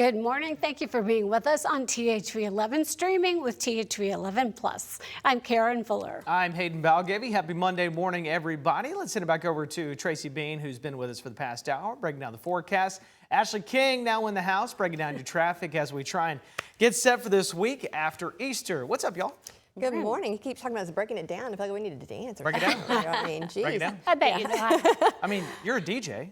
Good morning. Thank you for being with us on THV 11, streaming with THV 11 Plus. I'm Karen Fuller. I'm Hayden Balgavy. Happy Monday morning, everybody. Let's send it back over to Tracy Bean, who's been with us for the past hour, breaking down the forecast. Ashley King now in the house, breaking down your traffic as we try and get set for this week after Easter. What's up, y'all? Good morning. He keeps talking about us breaking it down. I feel like we needed to dance. Break it down. I mean, geez. Break it down. I bet you know how. I mean, you're a DJ.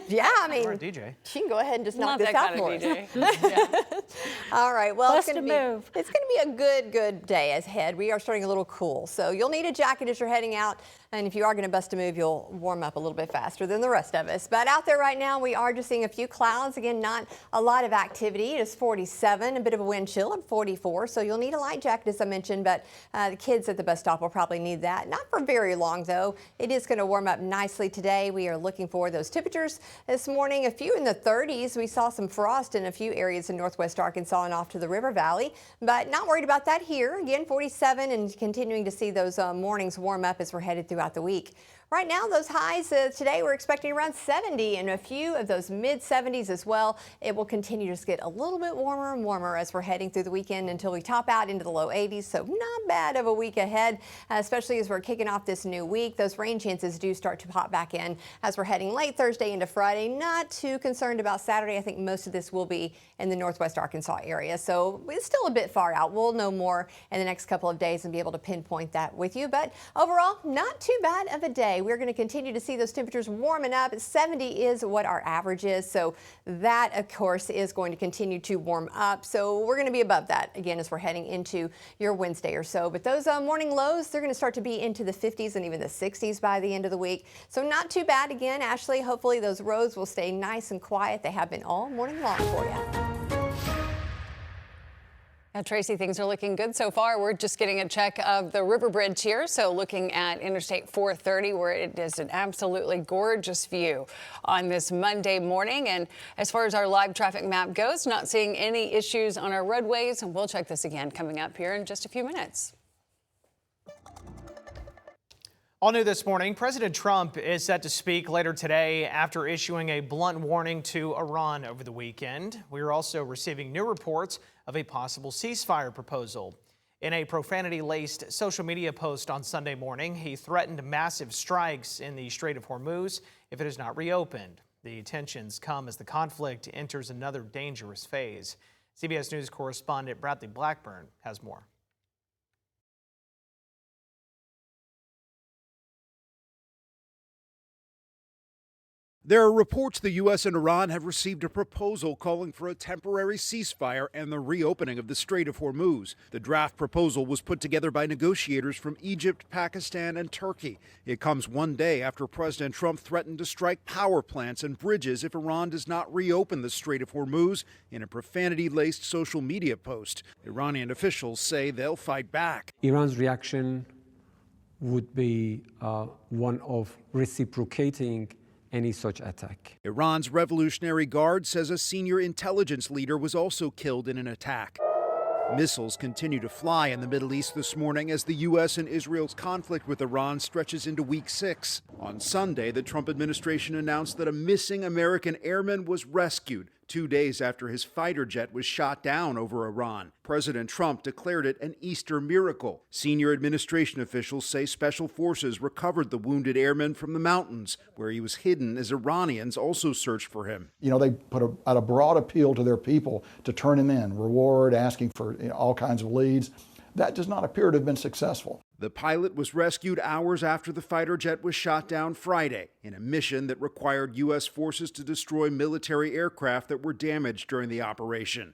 Yeah, I mean, You're a DJ. she can go ahead and just knock Not this that out kind for of us. DJ. All right. Well, it's Bust going a to move. be a good day ahead. We are starting a little cool, so you'll need a jacket as you're heading out. And if you are going to bust a move, you'll warm up a little bit faster than the rest of us. But out there right now, we are just seeing a few clouds. Again, not a lot of activity. It is 47, a bit of a wind chill at 44. So you'll need a light jacket, as I mentioned. But the kids at the bus stop will probably need that. Not for very long, though. It is going to warm up nicely today. We are looking for those temperatures this morning. A few in the 30s. We saw some frost in a few areas in northwest Arkansas and off to the River Valley. But not worried about that here. Again, 47 and continuing to see those mornings warm up as we're headed throughout the week. Right now, those highs today, we're expecting around 70 and a few of those mid-70s as well. It will continue to just get a little bit warmer and warmer as we're heading through the weekend until we top out into the low 80s. So not bad of a week ahead, especially as we're kicking off this new week. Those rain chances do start to pop back in as we're heading late Thursday into Friday. Not too concerned about Saturday. I think most of this will be in the northwest Arkansas area. So it's still a bit far out. We'll know more in the next couple of days and be able to pinpoint that with you. But overall, not too bad of a day. We're going to continue to see those temperatures warming up. 70 is what our average is. So that, of course, is going to continue to warm up. So we're going to be above that again as we're heading into your Wednesday or so. But those morning lows, they're going to start to be into the 50s and even the 60s by the end of the week. So not too bad. Again, Ashley, hopefully those roads will stay nice and quiet. They have been all morning long for you. Now, Tracy, things are looking good so far. We're just getting a check of the River Bridge here. So looking at Interstate 430, where it is an absolutely gorgeous view on this Monday morning. And as far as our live traffic map goes, not seeing any issues on our roadways. And we'll check this again coming up here in just a few minutes. All new this morning, President Trump is set to speak later today after issuing a blunt warning to Iran over the weekend. We are also receiving new reports of a possible ceasefire proposal. In a profanity-laced social media post on Sunday morning, he threatened massive strikes in the Strait of Hormuz if it is not reopened. The tensions come as the conflict enters another dangerous phase. CBS News correspondent Bradley Blackburn has more. There are reports the U.S. and Iran have received a proposal calling for a temporary ceasefire and the reopening of the Strait of Hormuz. The draft proposal was put together by negotiators from Egypt, Pakistan, and Turkey. It comes one day after President Trump threatened to strike power plants and bridges if Iran does not reopen the Strait of Hormuz in a profanity-laced social media post. Iranian officials say they'll fight back. Iran's reaction would be one of reciprocating any such attack. Iran's Revolutionary Guard says a senior intelligence leader was also killed in an attack. Missiles continue to fly in the Middle East this morning as the U.S. and Israel's conflict with Iran stretches into week 6. On Sunday, the Trump administration announced that a missing American airman was rescued 2 days after his fighter jet was shot down over Iran. President Trump declared it an Easter miracle. Senior administration officials say special forces recovered the wounded airman from the mountains, where he was hidden as Iranians also searched for him. You know, they put out a broad appeal to their people to turn him in, reward, asking for all kinds of leads. That does not appear to have been successful. The pilot was rescued hours after the fighter jet was shot down Friday in a mission that required U.S. forces to destroy military aircraft that were damaged during the operation.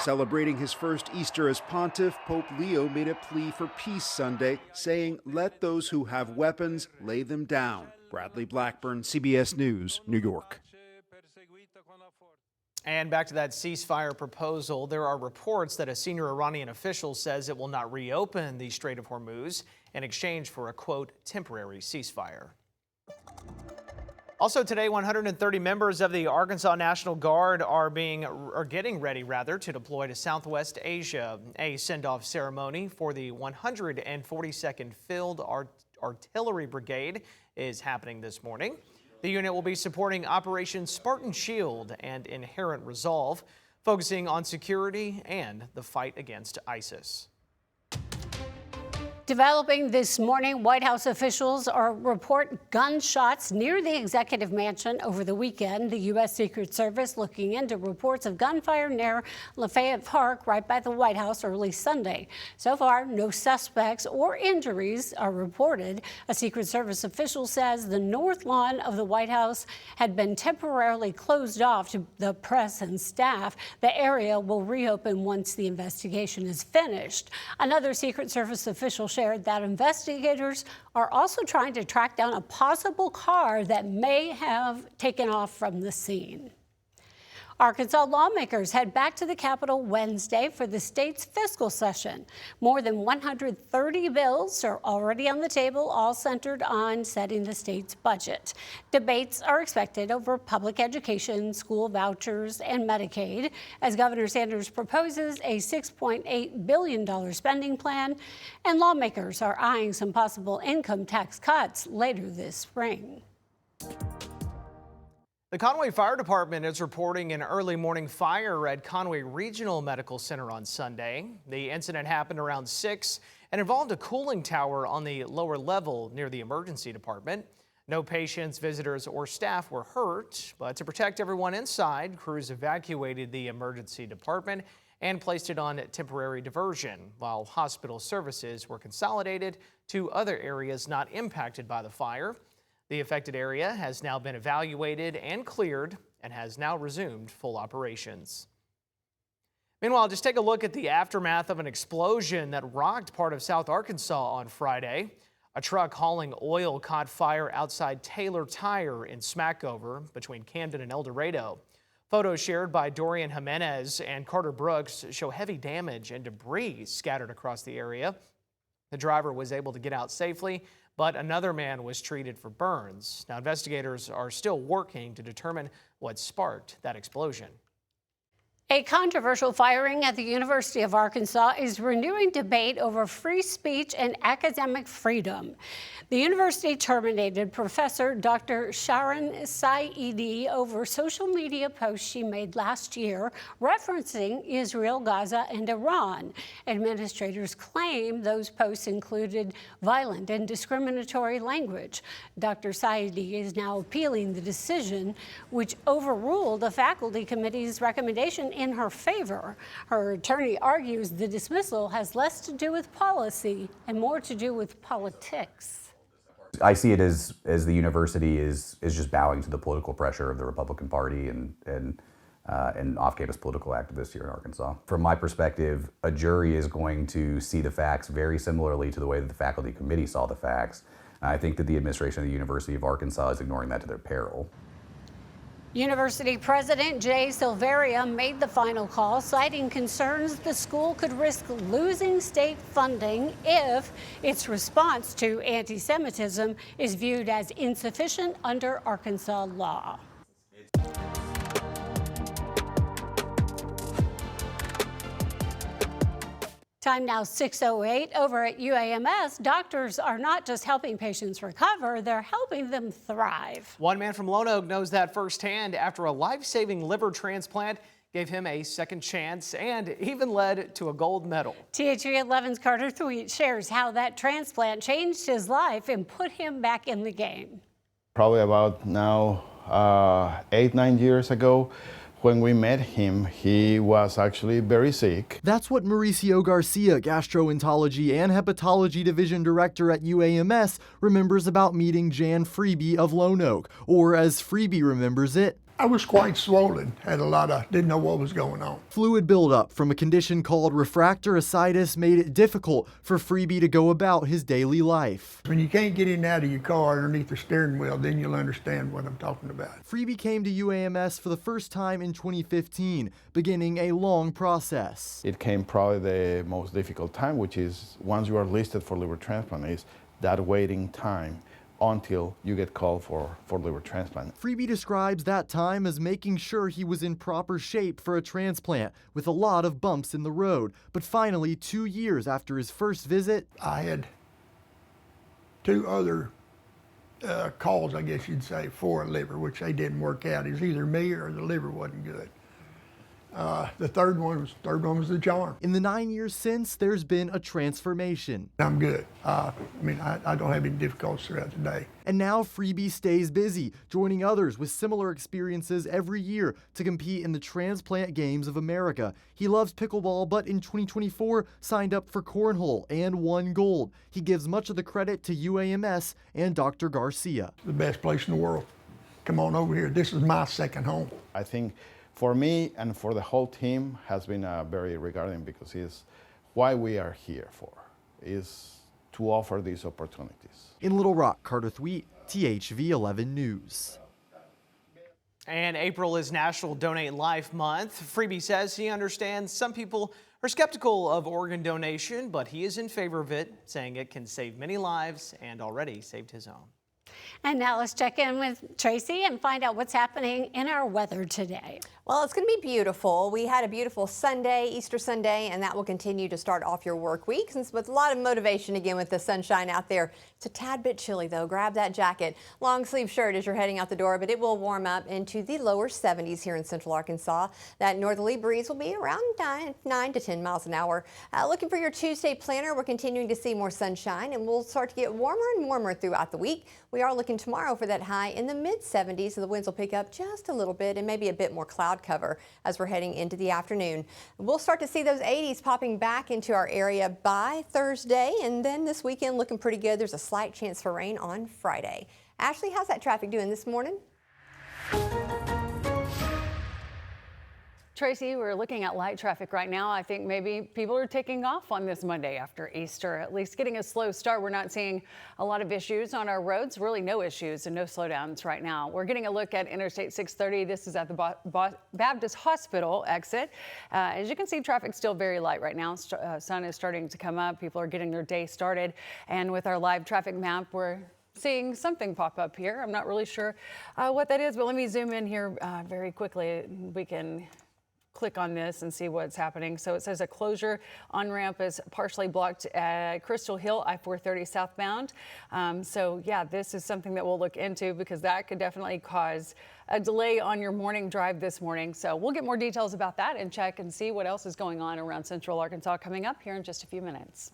Celebrating his first Easter as pontiff, Pope Leo made a plea for peace Sunday, saying, "Let those who have weapons lay them down." Bradley Blackburn, CBS News, New York. And back to that ceasefire proposal, there are reports that a senior Iranian official says it will not reopen the Strait of Hormuz in exchange for a, quote, temporary ceasefire. Also today, 130 members of the Arkansas National Guard are getting ready to deploy to Southwest Asia. A send-off ceremony for the 142nd Field Artillery Brigade is happening this morning. The unit will be supporting Operation Spartan Shield and Inherent Resolve, focusing on security and the fight against ISIS. Developing this morning, White House officials report gunshots near the executive mansion over the weekend. The U.S. Secret Service looking into reports of gunfire near Lafayette Park, right by the White House, early Sunday. So far, no suspects or injuries are reported. A Secret Service official says the north lawn of the White House had been temporarily closed off to the press and staff. The area will reopen once the investigation is finished. Another Secret Service official shared that investigators are also trying to track down a possible car that may have taken off from the scene. Arkansas lawmakers head back to the Capitol Wednesday for the state's fiscal session. More than 130 bills are already on the table, all centered on setting the state's budget. Debates are expected over public education, school vouchers, and Medicaid, as Governor Sanders proposes a $6.8 billion spending plan, and lawmakers are eyeing some possible income tax cuts later this spring. The Conway Fire Department is reporting an early morning fire at Conway Regional Medical Center on Sunday. The incident happened around 6 and involved a cooling tower on the lower level near the emergency department. No patients, visitors, or staff were hurt, but to protect everyone inside, crews evacuated the emergency department and placed it on temporary diversion, while hospital services were consolidated to other areas not impacted by the fire. The affected area has now been evaluated and cleared and has now resumed full operations. Meanwhile, just take a look at the aftermath of an explosion that rocked part of South Arkansas on Friday. A truck hauling oil caught fire outside Taylor Tire in Smackover between Camden and El Dorado. Photos shared by Dorian Jimenez and Carter Brooks show heavy damage and debris scattered across the area. The driver was able to get out safely, but another man was treated for burns. Now, investigators are still working to determine what sparked that explosion. A controversial firing at the University of Arkansas is renewing debate over free speech and academic freedom. The university terminated Professor Dr. Sharon Saidi over social media posts she made last year referencing Israel, Gaza, and Iran. Administrators claim those posts included violent and discriminatory language. Dr. Saidi is now appealing the decision, which overruled the faculty committee's recommendation in her favor. Her attorney argues the dismissal has less to do with policy and more to do with politics. I see it as the university is just bowing to the political pressure of the Republican Party and off-campus political activists here in Arkansas. From my perspective, a jury is going to see the facts very similarly to the way that the faculty committee saw the facts. I think that the administration of the University of Arkansas is ignoring that to their peril. University President Jay Silveria made the final call, citing concerns the school could risk losing state funding if its response to anti-Semitism is viewed as insufficient under Arkansas law. Time now 6:08. Over at UAMS, doctors are not just helping patients recover, they're helping them thrive. One man from Lone Oak knows that firsthand after a life-saving liver transplant gave him a second chance and even led to a gold medal. THV 11's Carter Thweet shares how that transplant changed his life and put him back in the game. Probably about now 8-9 years ago, when we met him, he was actually very sick. That's what Mauricio Garcia, Gastroenterology and Hepatology Division Director at UAMS, remembers about meeting Jan Freeby of Lone Oak, or as Freeby remembers it, I was quite swollen, didn't know what was going on. Fluid buildup from a condition called refractory ascites made it difficult for Freeby to go about his daily life. When you can't get in and out of your car underneath the steering wheel, then you'll understand what I'm talking about. Freeby came to UAMS for the first time in 2015, beginning a long process. It came probably the most difficult time, which is once you are listed for liver transplant, is that waiting time until you get called for liver transplant. Freeby describes that time as making sure he was in proper shape for a transplant, with a lot of bumps in the road. But finally, 2 years after his first visit, I had 2 other cause, I guess you'd say, for a liver, which they didn't work out. It was either me or the liver wasn't good. The third one was the charm. In the 9 years since, there's been a transformation. I'm good. I don't have any difficulties throughout the day. And now Freebie stays busy, joining others with similar experiences every year to compete in the Transplant Games of America. He loves pickleball, but in 2024 signed up for cornhole and won gold. He gives much of the credit to UAMS and Dr. Garcia. The best place in the world. Come on over here. This is my second home. I think for me and for the whole team has been very rewarding because it's why we are here for, is to offer these opportunities. In Little Rock, Carter Thweet, THV 11 News. And April is National Donate Life Month. Freebie says he understands some people are skeptical of organ donation, but he is in favor of it, saying it can save many lives and already saved his own. And now let's check in with Tracy and find out what's happening in our weather today. Well, it's going to be beautiful. We had a beautiful Sunday, Easter Sunday, and that will continue to start off your work week. And with a lot of motivation again with the sunshine out there. It's a tad bit chilly though. Grab that jacket. Long sleeve shirt as you're heading out the door, but it will warm up into the lower 70s here in central Arkansas. That northerly breeze will be around 9 to 10 miles an hour. Looking for your Tuesday planner, we're continuing to see more sunshine and we'll start to get warmer and warmer throughout the week. We are looking tomorrow for that high in the mid 70s, so the winds will pick up just a little bit and maybe a bit more cloud cover as we're heading into the afternoon. We'll start to see those 80s popping back into our area by Thursday, and then this weekend looking pretty good. There's a slight chance for rain on Friday. Ashley, how's that traffic doing this morning? Tracy, we're looking at light traffic right now. I think maybe people are taking off on this Monday after Easter, at least getting a slow start. We're not seeing a lot of issues on our roads, really no issues and no slowdowns right now. We're getting a look at Interstate 630. This is at the Baptist Hospital exit. As you can see, traffic's still very light right now. Sun is starting to come up. People are getting their day started. And with our live traffic map, we're seeing something pop up here. I'm not really sure what that is, but let me zoom in here very quickly. We can click on this and see what's happening. So it says a closure on ramp is partially blocked at Crystal Hill, I-430 southbound. So yeah, this is something that we'll look into because that could definitely cause a delay on your morning drive this morning. So we'll get more details about that and check and see what else is going on around central Arkansas coming up here in just a few minutes.